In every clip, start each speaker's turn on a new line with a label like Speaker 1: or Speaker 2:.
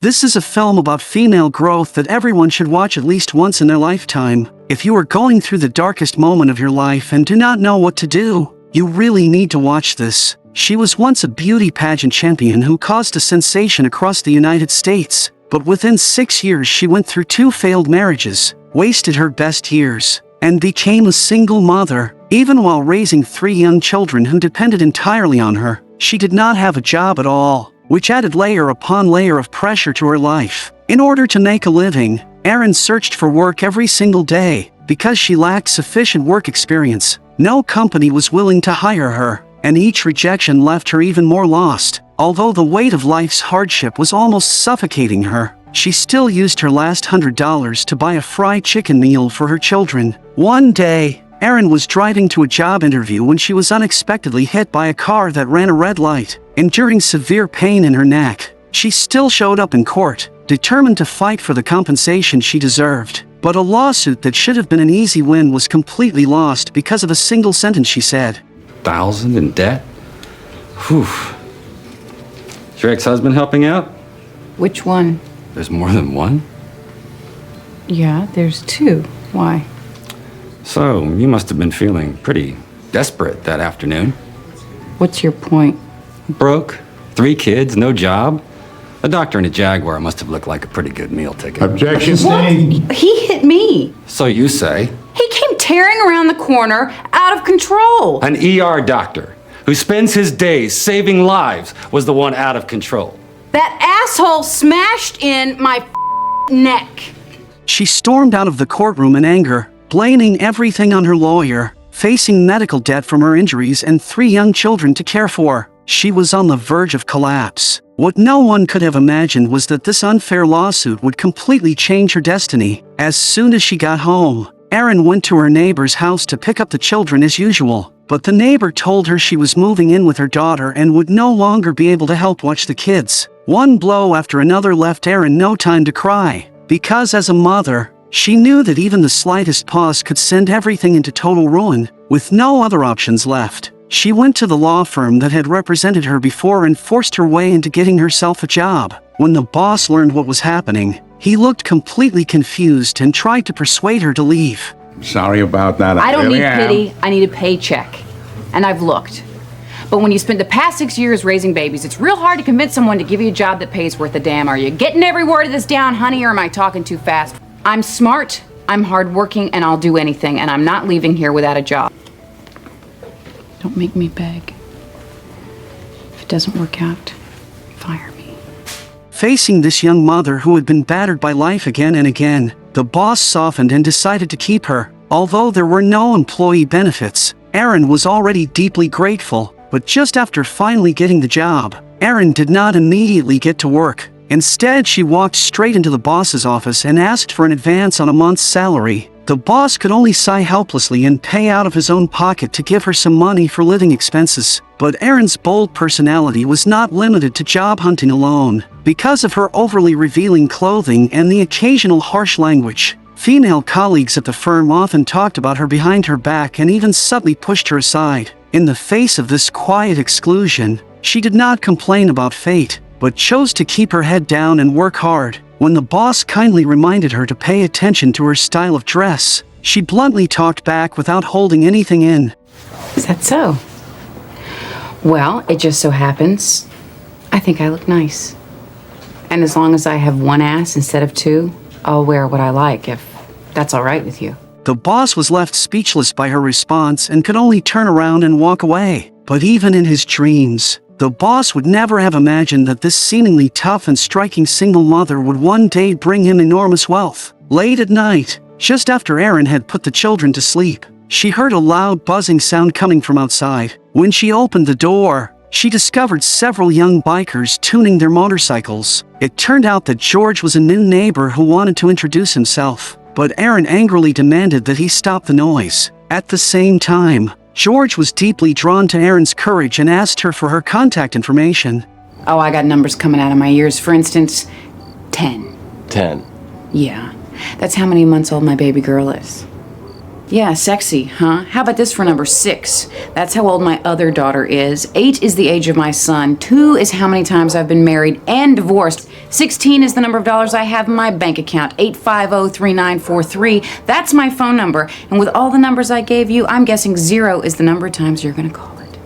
Speaker 1: This is a film about female growth that everyone should watch at least once in their lifetime. If you are going through the darkest moment of your life and do not know what to do, you really need to watch this. She was once a beauty pageant champion who caused a sensation across the United States, but within 6 years she went through 2 failed marriages, wasted her best years, and became a single mother. Even while raising 3 young children who depended entirely on her, she did not have a job at all, which added layer upon layer of pressure to her life. In order to make a living, Erin searched for work every single day. Because she lacked sufficient work experience, no company was willing to hire her, and each rejection left her even more lost. Although the weight of life's hardship was almost suffocating her, she still used her last $100 to buy a fried chicken meal for her children. One day, Erin was driving to a job interview when she was unexpectedly hit by a car that ran a red light. Enduring severe pain in her neck, she still showed up in court, determined to fight for the compensation she deserved. But a lawsuit that should have been an easy win was completely lost because of a single sentence she said.
Speaker 2: 1,000 in debt? Whew. Is your ex-husband helping out?
Speaker 3: Which one?
Speaker 2: There's more than one?
Speaker 3: Yeah, there's 2. Why?
Speaker 2: So, you must have been feeling pretty desperate that afternoon.
Speaker 3: What's your point?
Speaker 2: Broke, 3 kids, no job. A doctor and a Jaguar must have looked like a pretty good meal ticket.
Speaker 4: Objection,
Speaker 3: What?
Speaker 4: staying.
Speaker 3: He hit me.
Speaker 2: So you say.
Speaker 3: He came tearing around the corner, out of control.
Speaker 2: An ER doctor who spends his days saving lives was the one out of control.
Speaker 3: That asshole smashed in my neck.
Speaker 1: She stormed out of the courtroom in anger, blaming everything on her lawyer, facing medical debt from her injuries and 3 young children to care for. She was on the verge of collapse. What no one could have imagined was that this unfair lawsuit would completely change her destiny. As soon as she got home, Erin went to her neighbor's house to pick up the children as usual, but the neighbor told her she was moving in with her daughter and would no longer be able to help watch the kids. One blow after another left Erin no time to cry, because as a mother, she knew that even the slightest pause could send everything into total ruin. With no other options left, she went to the law firm that had represented her before and forced her way into getting herself a job. When the boss learned what was happening, he looked completely confused and tried to persuade her to leave.
Speaker 4: Sorry about that.
Speaker 3: I don't
Speaker 4: really
Speaker 3: need
Speaker 4: am.
Speaker 3: pity. I need a paycheck. And I've looked. But when you spend the past 6 years raising babies, it's real hard to convince someone to give you a job that pays worth a damn. Are you getting every word of this down, honey, or am I talking too fast? I'm smart, I'm hardworking, and I'll do anything, and I'm not leaving here without a job. Don't make me beg. If it doesn't work out, fire me.
Speaker 1: Facing this young mother who had been battered by life again and again, the boss softened and decided to keep her. Although there were no employee benefits, Erin was already deeply grateful. But just after finally getting the job, Erin did not immediately get to work. Instead, she walked straight into the boss's office and asked for an advance on a month's salary. The boss could only sigh helplessly and pay out of his own pocket to give her some money for living expenses. But Erin's bold personality was not limited to job hunting alone. Because of her overly revealing clothing and the occasional harsh language, female colleagues at the firm often talked about her behind her back and even subtly pushed her aside. In the face of this quiet exclusion, she did not complain about fate, but chose to keep her head down and work hard. When the boss kindly reminded her to pay attention to her style of dress, she bluntly talked back without holding anything in.
Speaker 3: Is that so? Well, it just so happens, I think I look nice. And as long as I have 1 ass instead of 2, I'll wear what I like, if that's all right with you.
Speaker 1: The boss was left speechless by her response and could only turn around and walk away. But even in his dreams, the boss would never have imagined that this seemingly tough and striking single mother would one day bring him enormous wealth. Late at night, just after Erin had put the children to sleep, she heard a loud buzzing sound coming from outside. When she opened the door, she discovered several young bikers tuning their motorcycles. It turned out that George was a new neighbor who wanted to introduce himself, but Erin angrily demanded that he stop the noise. At the same time, George was deeply drawn to Erin's courage and asked her for her contact information.
Speaker 3: Oh, I got numbers coming out of my ears. For instance, 10.
Speaker 5: 10.
Speaker 3: Yeah, that's how many months old my baby girl is. Yeah, sexy, huh? How about this for number 6? That's how old my other daughter is. 8 is the age of my son. 2 is how many times I've been married and divorced. 16 is the number of dollars I have in my bank account. 850-3943. That's my phone number. And with all the numbers I gave you, I'm guessing 0 is the number of times you're gonna call it.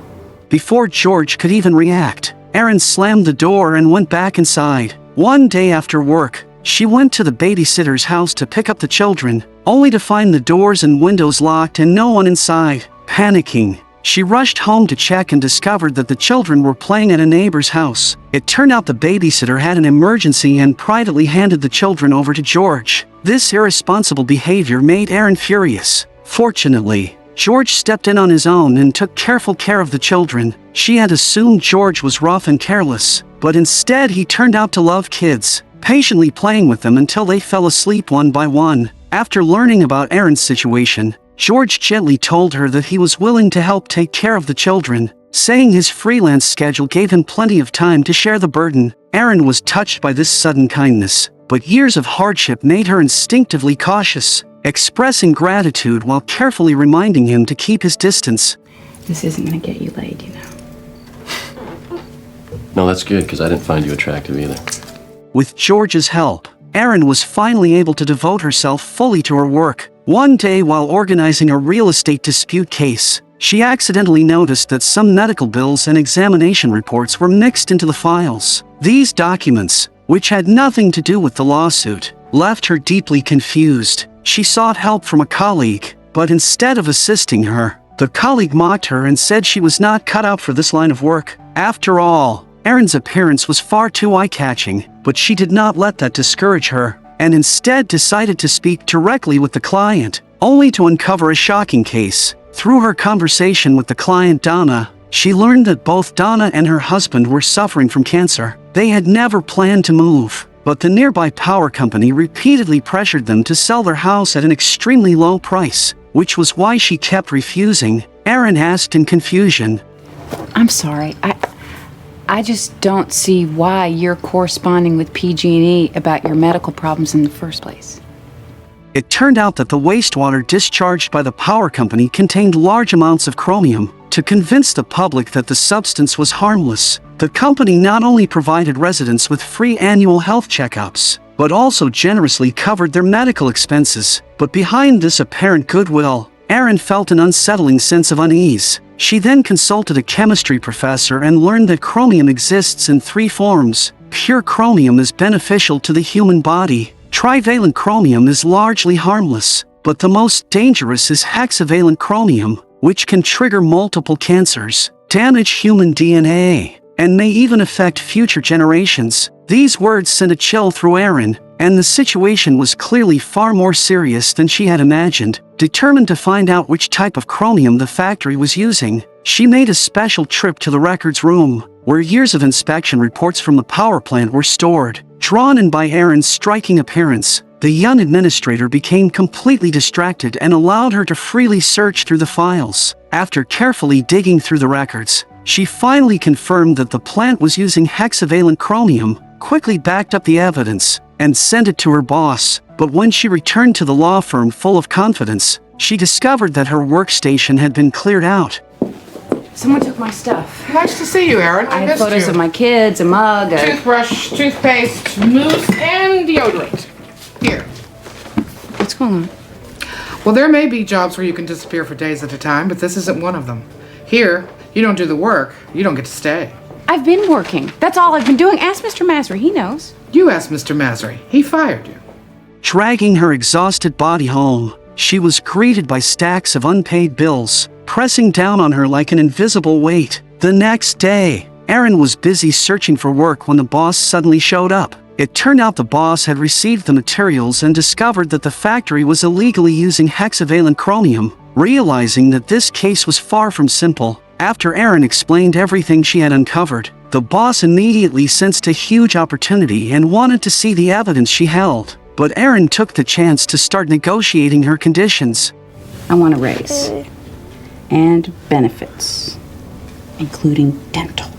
Speaker 1: Before George could even react, Erin slammed the door and went back inside. One day after work, she went to the babysitter's house to pick up the children, only to find the doors and windows locked and no one inside. Panicking, she rushed home to check and discovered that the children were playing at a neighbor's house. It turned out the babysitter had an emergency and privately handed the children over to George. This irresponsible behavior made Erin furious. Fortunately, George stepped in on his own and took careful care of the children. She had assumed George was rough and careless, but instead he turned out to love kids, patiently playing with them until they fell asleep one by one. After learning about Erin's situation, George gently told her that he was willing to help take care of the children, saying his freelance schedule gave him plenty of time to share the burden. Erin was touched by this sudden kindness, but years of hardship made her instinctively cautious, expressing gratitude while carefully reminding him to keep his distance.
Speaker 3: This isn't gonna get you laid, you know.
Speaker 4: No, that's good, because I didn't find you attractive either.
Speaker 1: With George's help, Erin was finally able to devote herself fully to her work. One day while organizing a real estate dispute case, she accidentally noticed that some medical bills and examination reports were mixed into the files. These documents, which had nothing to do with the lawsuit, left her deeply confused. She sought help from a colleague, but instead of assisting her, the colleague mocked her and said she was not cut out for this line of work. After all, Erin's appearance was far too eye-catching, but she did not let that discourage her, and instead decided to speak directly with the client, only to uncover a shocking case. Through her conversation with the client Donna, she learned that both Donna and her husband were suffering from cancer. They had never planned to move, but the nearby power company repeatedly pressured them to sell their house at an extremely low price, which was why she kept refusing. Erin asked in confusion,
Speaker 3: I'm sorry, I just don't see why you're corresponding with PG&E about your medical problems in the first place.
Speaker 1: It turned out that the wastewater discharged by the power company contained large amounts of chromium. To convince the public that the substance was harmless, the company not only provided residents with free annual health checkups, but also generously covered their medical expenses. But behind this apparent goodwill, Erin felt an unsettling sense of unease. She then consulted a chemistry professor and learned that chromium exists in 3 forms. Pure chromium is beneficial to the human body. Trivalent chromium is largely harmless, but the most dangerous is hexavalent chromium, which can trigger multiple cancers, damage human DNA, and may even affect future generations. These words sent a chill through Erin, and the situation was clearly far more serious than she had imagined. Determined to find out which type of chromium the factory was using, she made a special trip to the records room, where years of inspection reports from the power plant were stored. Drawn in by Erin's striking appearance, the young administrator became completely distracted and allowed her to freely search through the files. After carefully digging through the records, she finally confirmed that the plant was using hexavalent chromium, quickly backed up the evidence, and sent it to her boss. But when she returned to the law firm full of confidence, she discovered that her workstation had been cleared out.
Speaker 3: Someone took my stuff.
Speaker 5: Nice to see you, Erin.
Speaker 3: I have
Speaker 5: missed
Speaker 3: photos
Speaker 5: you.
Speaker 3: of my kids, a mug, a...
Speaker 5: Toothbrush, toothpaste, mousse, and deodorant. Here.
Speaker 3: What's going on?
Speaker 5: Well, there may be jobs where you can disappear for days at a time, but this isn't one of them. Here, you don't do the work, you don't get to stay.
Speaker 3: I've been working. That's all I've been doing. Ask Mr. Massery, he knows.
Speaker 5: You asked Mr. Massery. He fired you.
Speaker 1: Dragging her exhausted body home, she was greeted by stacks of unpaid bills, pressing down on her like an invisible weight. The next day, Erin was busy searching for work when the boss suddenly showed up. It turned out the boss had received the materials and discovered that the factory was illegally using hexavalent chromium. Realizing that this case was far from simple, after Erin explained everything she had uncovered, the boss immediately sensed a huge opportunity and wanted to see the evidence she held. But Erin took the chance to start negotiating her conditions.
Speaker 3: I want a raise. And benefits, including dental.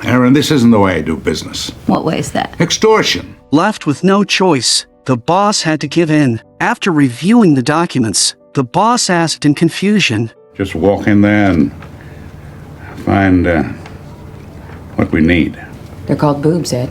Speaker 6: Erin, this isn't the way I do business.
Speaker 3: What way is that?
Speaker 6: Extortion.
Speaker 1: Left with no choice, The boss had to give in. After reviewing the documents, the boss asked in confusion,
Speaker 6: Just walk in there and find what we need.
Speaker 3: They're called boobs, Ed.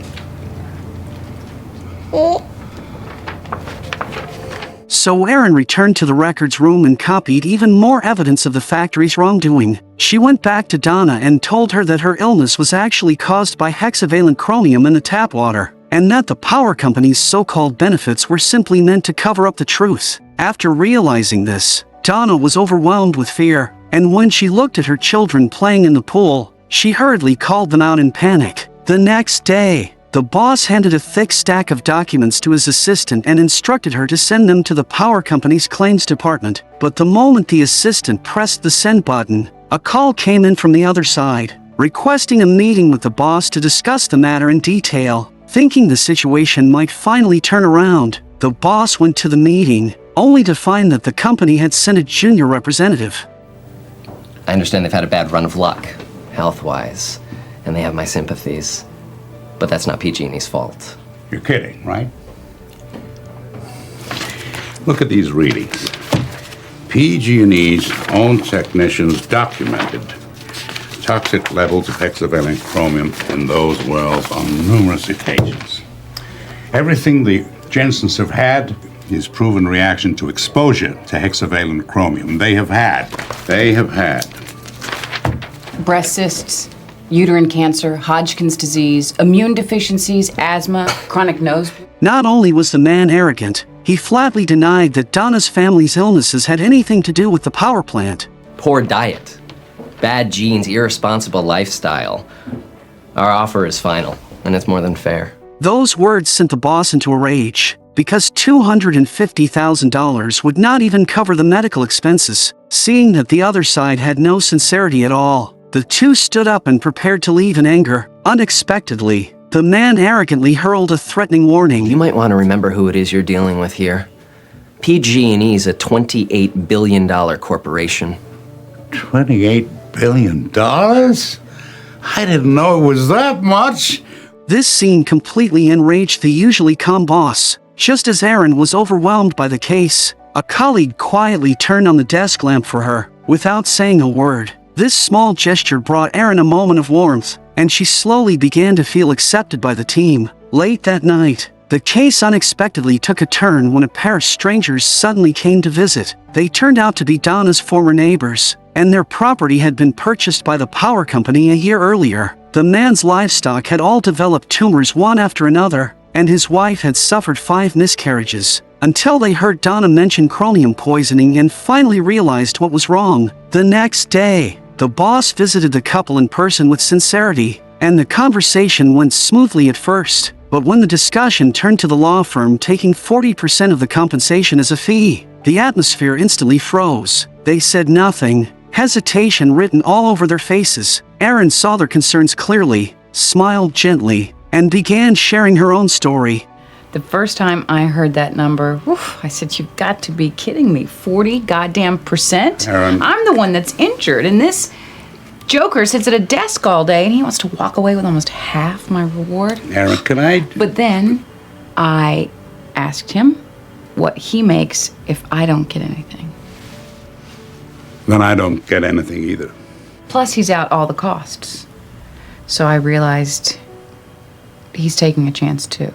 Speaker 1: So Erin returned to the records room and copied even more evidence of the factory's wrongdoing. She went back to Donna and told her that her illness was actually caused by hexavalent chromium in the tap water, and that the power company's so-called benefits were simply meant to cover up the truth. After realizing this, Donna was overwhelmed with fear, and when she looked at her children playing in the pool, she hurriedly called them out in panic. The next day, the boss handed a thick stack of documents to his assistant and instructed her to send them to the power company's claims department. But the moment the assistant pressed the send button, a call came in from the other side, requesting a meeting with the boss to discuss the matter in detail. Thinking the situation might finally turn around, the boss went to the meeting, only to find that the company had sent a junior representative.
Speaker 4: I understand they've had a bad run of luck, health-wise, and they have my sympathies. But that's not PG&E's fault.
Speaker 6: You're kidding, right? Look at these readings. PG&E's own technicians documented toxic levels of hexavalent chromium in those wells on numerous occasions. Everything the Jensens have had is proven reaction to exposure to hexavalent chromium. They have had.
Speaker 3: Breast cysts, uterine cancer, Hodgkin's disease, immune deficiencies, asthma, chronic nose.
Speaker 1: Not only was the man arrogant, he flatly denied that Donna's family's illnesses had anything to do with the power plant.
Speaker 4: Poor diet, bad genes, irresponsible lifestyle. Our offer is final, and it's more than fair.
Speaker 1: Those words sent the boss into a rage, because $250,000 would not even cover the medical expenses. Seeing that the other side had no sincerity at all, the two stood up and prepared to leave in anger. Unexpectedly, the man arrogantly hurled a threatening warning.
Speaker 4: You might want to remember who it is you're dealing with here. PG&E's a $28 billion corporation.
Speaker 6: $28 billion? I didn't know it was that much.
Speaker 1: This scene completely enraged the usually calm boss. Just as Erin was overwhelmed by the case, a colleague quietly turned on the desk lamp for her, without saying a word. This small gesture brought Erin a moment of warmth, and she slowly began to feel accepted by the team. Late that night, the case unexpectedly took a turn when a pair of strangers suddenly came to visit. They turned out to be Donna's former neighbors, and their property had been purchased by the power company a year earlier. The man's livestock had all developed tumors one after another, and his wife had suffered 5 miscarriages, until they heard Donna mention chromium poisoning and finally realized what was wrong. The next day, the boss visited the couple in person with sincerity, and the conversation went smoothly at first. But when the discussion turned to the law firm taking 40% of the compensation as a fee, the atmosphere instantly froze. They said nothing, hesitation written all over their faces. Erin saw their concerns clearly, smiled gently, and began sharing her own story.
Speaker 3: The first time I heard that number, I said, you've got to be kidding me. 40 goddamn %?
Speaker 6: Erin.
Speaker 3: I'm the one that's injured, and this joker sits at a desk all day, and he wants to walk away with almost half my reward.
Speaker 6: Erin, can I...
Speaker 3: But then I asked him what he makes if I don't get anything.
Speaker 6: Then I don't get anything either.
Speaker 3: Plus, he's out all the costs. So I realized he's taking a chance, too.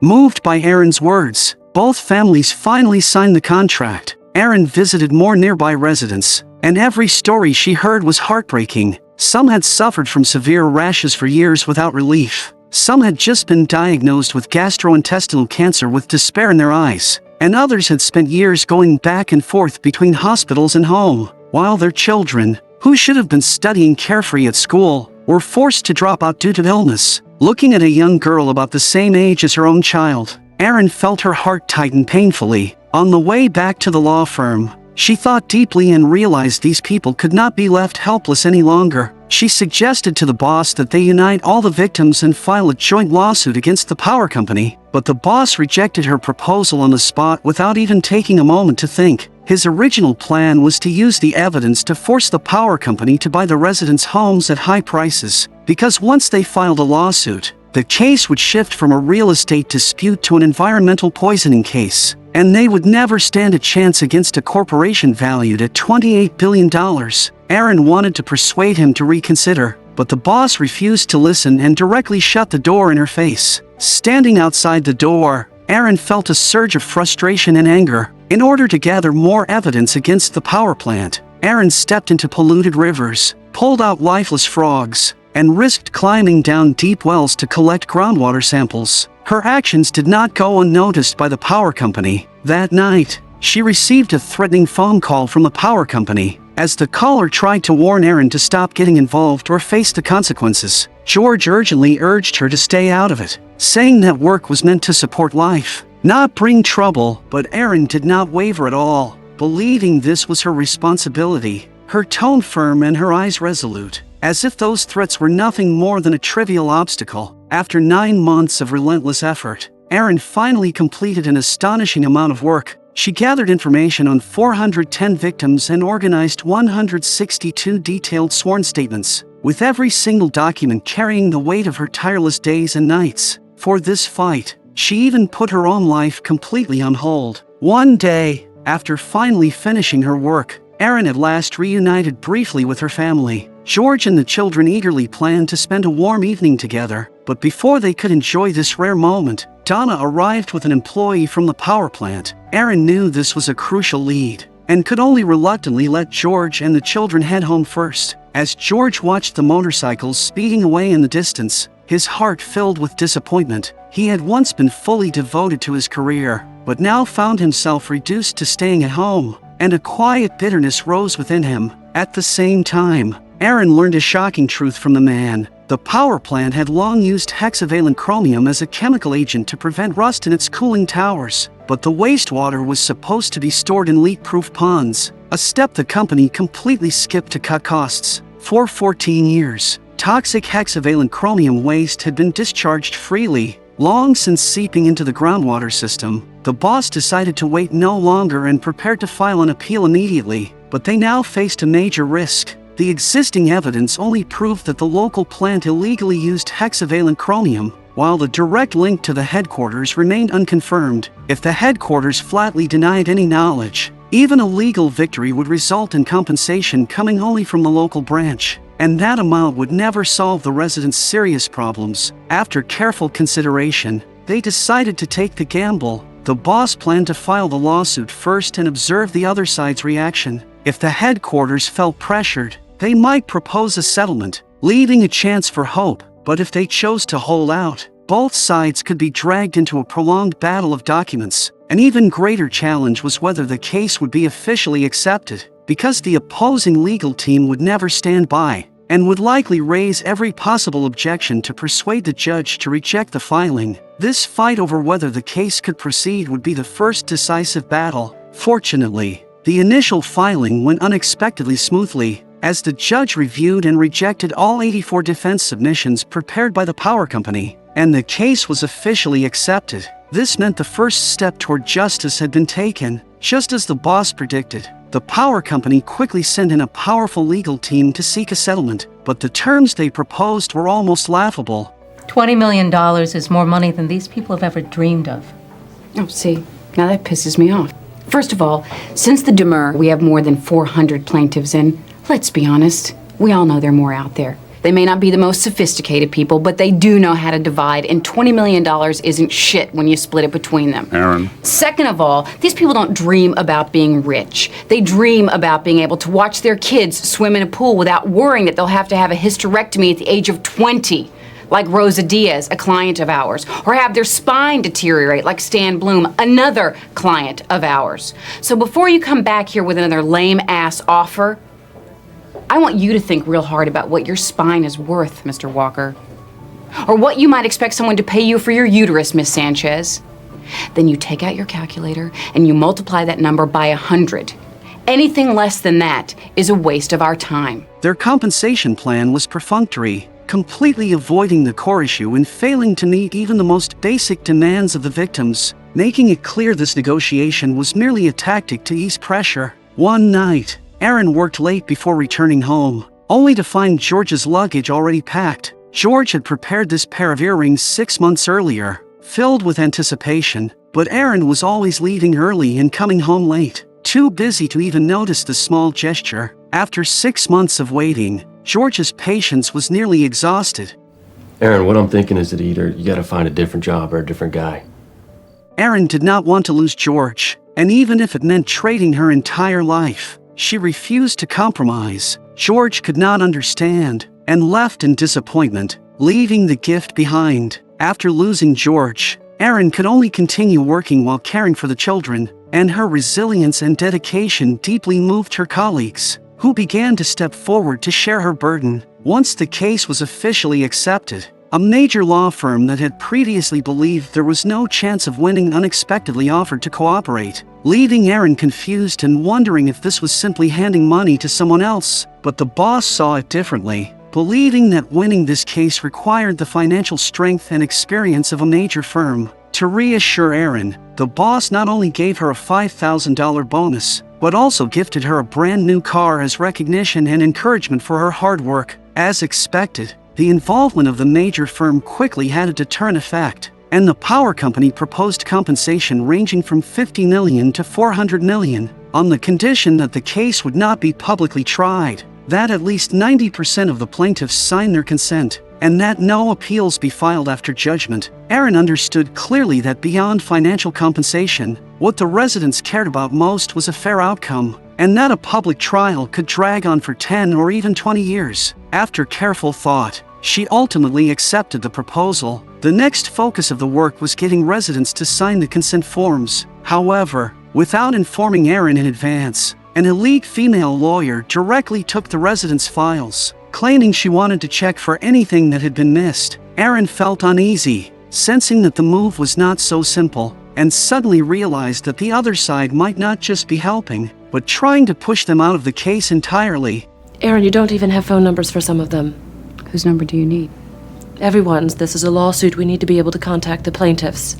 Speaker 1: Moved by Erin's words, both families finally signed the contract. Erin visited more nearby residents, and every story she heard was heartbreaking. Some had suffered from severe rashes for years without relief. Some had just been diagnosed with gastrointestinal cancer with despair in their eyes, and others had spent years going back and forth between hospitals and home, while their children, who should have been studying carefree at school, were forced to drop out due to illness. Looking at a young girl about the same age as her own child, Erin felt her heart tighten painfully. On the way back to the law firm, she thought deeply and realized these people could not be left helpless any longer. She suggested to the boss that they unite all the victims and file a joint lawsuit against the power company, but the boss rejected her proposal on the spot without even taking a moment to think. His original plan was to use the evidence to force the power company to buy the residents' homes at high prices, because once they filed a lawsuit, the case would shift from a real estate dispute to an environmental poisoning case, and they would never stand a chance against a corporation valued at $28 billion. Erin wanted to persuade him to reconsider, but the boss refused to listen and directly shut the door in her face. Standing outside the door, Erin felt a surge of frustration and anger. In order to gather more evidence against the power plant, Erin stepped into polluted rivers, pulled out lifeless frogs, and risked climbing down deep wells to collect groundwater samples. Her actions did not go unnoticed by the power company. That night, she received a threatening phone call from the power company. As the caller tried to warn Erin to stop getting involved or face the consequences, George urgently urged her to stay out of it, saying that work was meant to support life, not bring trouble. But Erin did not waver at all, believing this was her responsibility, her tone firm and her eyes resolute, as if those threats were nothing more than a trivial obstacle. After 9 months of relentless effort, Erin finally completed an astonishing amount of work. She gathered information on 410 victims and organized 162 detailed sworn statements, with every single document carrying the weight of her tireless days and nights. For this fight, she even put her own life completely on hold. One day, after finally finishing her work, Erin at last reunited briefly with her family. George and the children eagerly planned to spend a warm evening together, but before they could enjoy this rare moment, Donna arrived with an employee from the power plant. Erin knew this was a crucial lead, and could only reluctantly let George and the children head home first. As George watched the motorcycles speeding away in the distance, his heart filled with disappointment. He had once been fully devoted to his career, but now found himself reduced to staying at home, and a quiet bitterness rose within him. At the same time, Erin learned a shocking truth from the man. The power plant had long used hexavalent chromium as a chemical agent to prevent rust in its cooling towers, but the wastewater was supposed to be stored in leak-proof ponds, a step the company completely skipped to cut costs. For 14 years, toxic hexavalent chromium waste had been discharged freely, long since seeping into the groundwater system. The boss decided to wait no longer and prepared to file an appeal immediately, but they now faced a major risk. The existing evidence only proved that the local plant illegally used hexavalent chromium, while the direct link to the headquarters remained unconfirmed. If the headquarters flatly denied any knowledge, even a legal victory would result in compensation coming only from the local branch, and that amount would never solve the residents' serious problems. After careful consideration, they decided to take the gamble. The boss planned to file the lawsuit first and observe the other side's reaction. If the headquarters felt pressured, they might propose a settlement, leaving a chance for hope. But if they chose to hold out, both sides could be dragged into a prolonged battle of documents. An even greater challenge was whether the case would be officially accepted, because the opposing legal team would never stand by, and would likely raise every possible objection to persuade the judge to reject the filing. This fight over whether the case could proceed would be the first decisive battle. Fortunately, the initial filing went unexpectedly smoothly, as the judge reviewed and rejected all 84 defense submissions prepared by the power company, and the case was officially accepted. This meant the first step toward justice had been taken. Just as the boss predicted, the power company quickly sent in a powerful legal team to seek a settlement, but the terms they proposed were almost laughable.
Speaker 7: $20 million is more money than these people have ever dreamed of.
Speaker 3: Oh, see, now that pisses me off. First of all, since the demur, we have more than 400 plaintiffs in. Let's be honest, we all know there are more out there. They may not be the most sophisticated people, but they do know how to divide, and $20 million isn't shit when you split it between them.
Speaker 6: Erin.
Speaker 3: Second of all, these people don't dream about being rich. They dream about being able to watch their kids swim in a pool without worrying that they'll have to have a hysterectomy at the age of 20, like Rosa Diaz, a client of ours, or have their spine deteriorate like Stan Bloom, another client of ours. So before you come back here with another lame-ass offer, I want you to think real hard about what your spine is worth, Mr. Walker. Or what you might expect someone to pay you for your uterus, Miss Sanchez. Then you take out your calculator and you multiply that number by 100. Anything less than that is a waste of our time.
Speaker 1: Their compensation plan was perfunctory, completely avoiding the core issue and failing to meet even the most basic demands of the victims, making it clear this negotiation was merely a tactic to ease pressure. One night, Erin worked late before returning home, only to find George's luggage already packed. George had prepared this pair of earrings 6 months earlier, filled with anticipation, but Erin was always leaving early and coming home late, too busy to even notice the small gesture. After 6 months of waiting, George's patience was nearly exhausted.
Speaker 8: Erin, what I'm thinking is that either you gotta find a different job or a different guy.
Speaker 1: Erin did not want to lose George, and even if it meant trading her entire life, she refused to compromise. George could not understand, and left in disappointment, leaving the gift behind. After losing George, Erin could only continue working while caring for the children, and her resilience and dedication deeply moved her colleagues, who began to step forward to share her burden. Once the case was officially accepted, a major law firm that had previously believed there was no chance of winning unexpectedly offered to cooperate, leaving Erin confused and wondering if this was simply handing money to someone else. But the boss saw it differently, believing that winning this case required the financial strength and experience of a major firm. To reassure Erin, the boss not only gave her a $5,000 bonus, but also gifted her a brand new car as recognition and encouragement for her hard work. As expected, the involvement of the major firm quickly had a deterrent effect, and the power company proposed compensation ranging from $50 million to $400 million, on the condition that the case would not be publicly tried, that at least 90% of the plaintiffs sign their consent, and that no appeals be filed after judgment. Erin understood clearly that beyond financial compensation, what the residents cared about most was a fair outcome, and that a public trial could drag on for 10 or even 20 years. After careful thought, she ultimately accepted the proposal. The next focus of the work was getting residents to sign the consent forms. However, without informing Erin in advance, an elite female lawyer directly took the residents' files, claiming she wanted to check for anything that had been missed. Erin felt uneasy, sensing that the move was not so simple, and suddenly realized that the other side might not just be helping, but trying to push them out of the case entirely.
Speaker 9: Erin, you don't even have phone numbers for some of them.
Speaker 3: Whose number do you need?
Speaker 9: Everyone's. This is a lawsuit. We need to be able to contact the plaintiffs.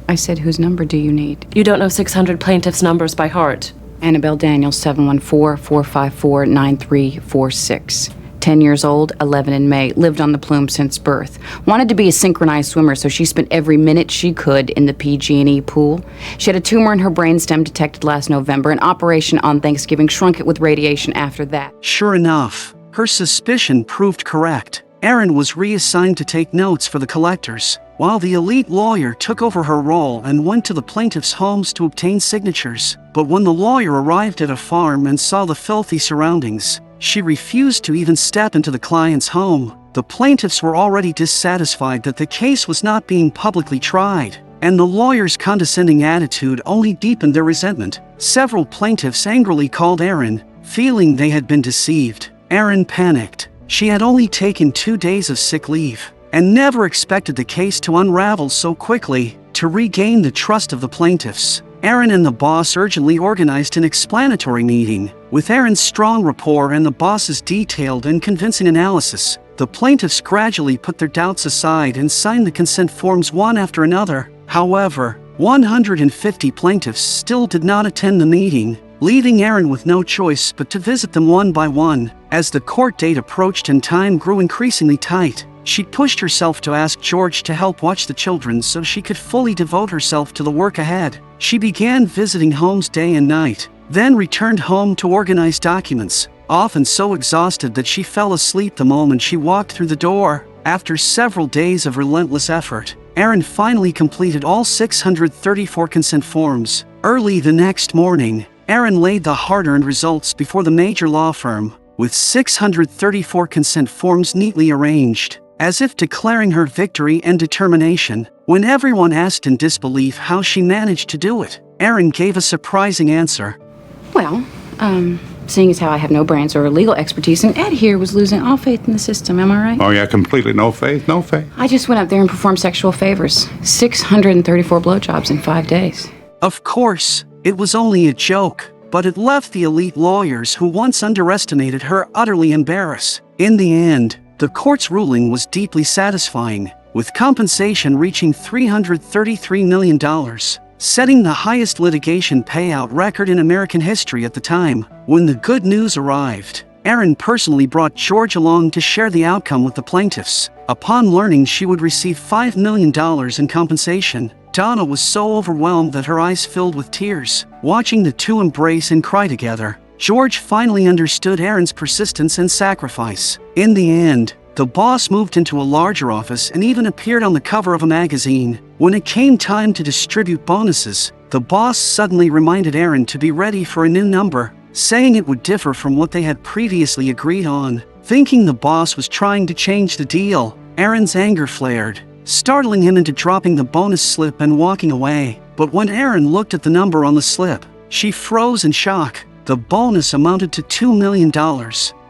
Speaker 3: I said, whose number do you need?
Speaker 9: You don't know 600 plaintiffs' numbers by heart.
Speaker 3: Annabelle Daniels, 714-454-9346. 10 years old, 11 in May, lived on the Plume since birth. Wanted to be a synchronized swimmer, so she spent every minute she could in the PG&E pool. She had a tumor in her brainstem detected last November. An operation on Thanksgiving shrunk it with radiation after that.
Speaker 1: Sure enough, her suspicion proved correct. Erin was reassigned to take notes for the collectors, while the elite lawyer took over her role and went to the plaintiffs' homes to obtain signatures. But when the lawyer arrived at a farm and saw the filthy surroundings, she refused to even step into the client's home. The plaintiffs were already dissatisfied that the case was not being publicly tried, and the lawyer's condescending attitude only deepened their resentment. Several plaintiffs angrily called Erin, feeling they had been deceived. Erin panicked. She had only taken 2 days of sick leave, and never expected the case to unravel so quickly. To regain the trust of the plaintiffs, Erin and the boss urgently organized an explanatory meeting. With Erin's strong rapport and the boss's detailed and convincing analysis, the plaintiffs gradually put their doubts aside and signed the consent forms one after another. However, 150 plaintiffs still did not attend the meeting, leaving Erin with no choice but to visit them one by one. As the court date approached and time grew increasingly tight, she pushed herself to ask George to help watch the children so she could fully devote herself to the work ahead. She began visiting homes day and night, then returned home to organize documents, often so exhausted that she fell asleep the moment she walked through the door. After several days of relentless effort, Erin finally completed all 634 consent forms. Early the next morning, Erin laid the hard-earned results before the major law firm, with 634 consent forms neatly arranged, as if declaring her victory and determination. When everyone asked in disbelief how she managed to do it, Erin gave a surprising answer.
Speaker 3: Well, seeing as how I have no brains or legal expertise, and Ed here was losing all faith in the system, am I right?
Speaker 6: Oh, yeah, completely no faith, no faith.
Speaker 3: I just went up there and performed sexual favors. 634 blowjobs in 5 days.
Speaker 1: Of course, it was only a joke, but it left the elite lawyers who once underestimated her utterly embarrassed. In the end, the court's ruling was deeply satisfying, with compensation reaching $333 million, setting the highest litigation payout record in American history at the time. When the good news arrived, Erin personally brought George along to share the outcome with the plaintiffs. Upon learning she would receive $5 million in compensation, Donna was so overwhelmed that her eyes filled with tears. Watching the two embrace and cry together, George finally understood Erin's persistence and sacrifice. In the end, the boss moved into a larger office and even appeared on the cover of a magazine. When it came time to distribute bonuses, the boss suddenly reminded Erin to be ready for a new number, saying it would differ from what they had previously agreed on. Thinking the boss was trying to change the deal, Erin's anger flared, startling him into dropping the bonus slip and walking away. But when Erin looked at the number on the slip, she froze in shock. The bonus amounted to $2 million,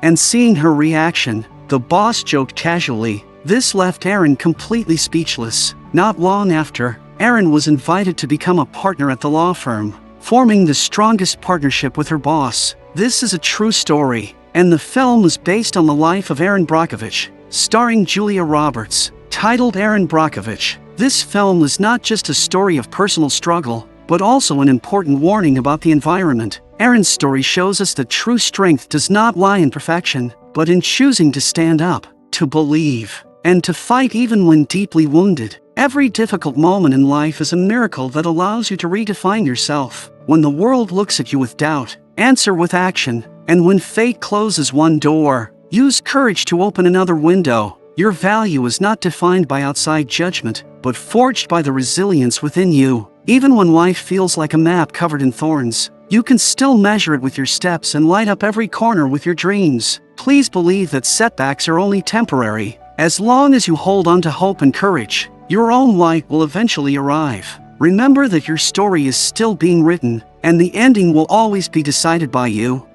Speaker 1: and seeing her reaction, the boss joked casually. This left Erin completely speechless. Not long after, Erin was invited to become a partner at the law firm, forming the strongest partnership with her boss. This is a true story, and the film was based on the life of Erin Brockovich, starring Julia Roberts. Titled Erin Brockovich, this film is not just a story of personal struggle, but also an important warning about the environment. Erin's story shows us that true strength does not lie in perfection, but in choosing to stand up, to believe, and to fight even when deeply wounded. Every difficult moment in life is a miracle that allows you to redefine yourself. When the world looks at you with doubt, answer with action. And when fate closes one door, use courage to open another window. Your value is not defined by outside judgment, but forged by the resilience within you. Even when life feels like a map covered in thorns, you can still measure it with your steps and light up every corner with your dreams. Please believe that setbacks are only temporary. As long as you hold on to hope and courage, your own light will eventually arrive. Remember that your story is still being written, and the ending will always be decided by you.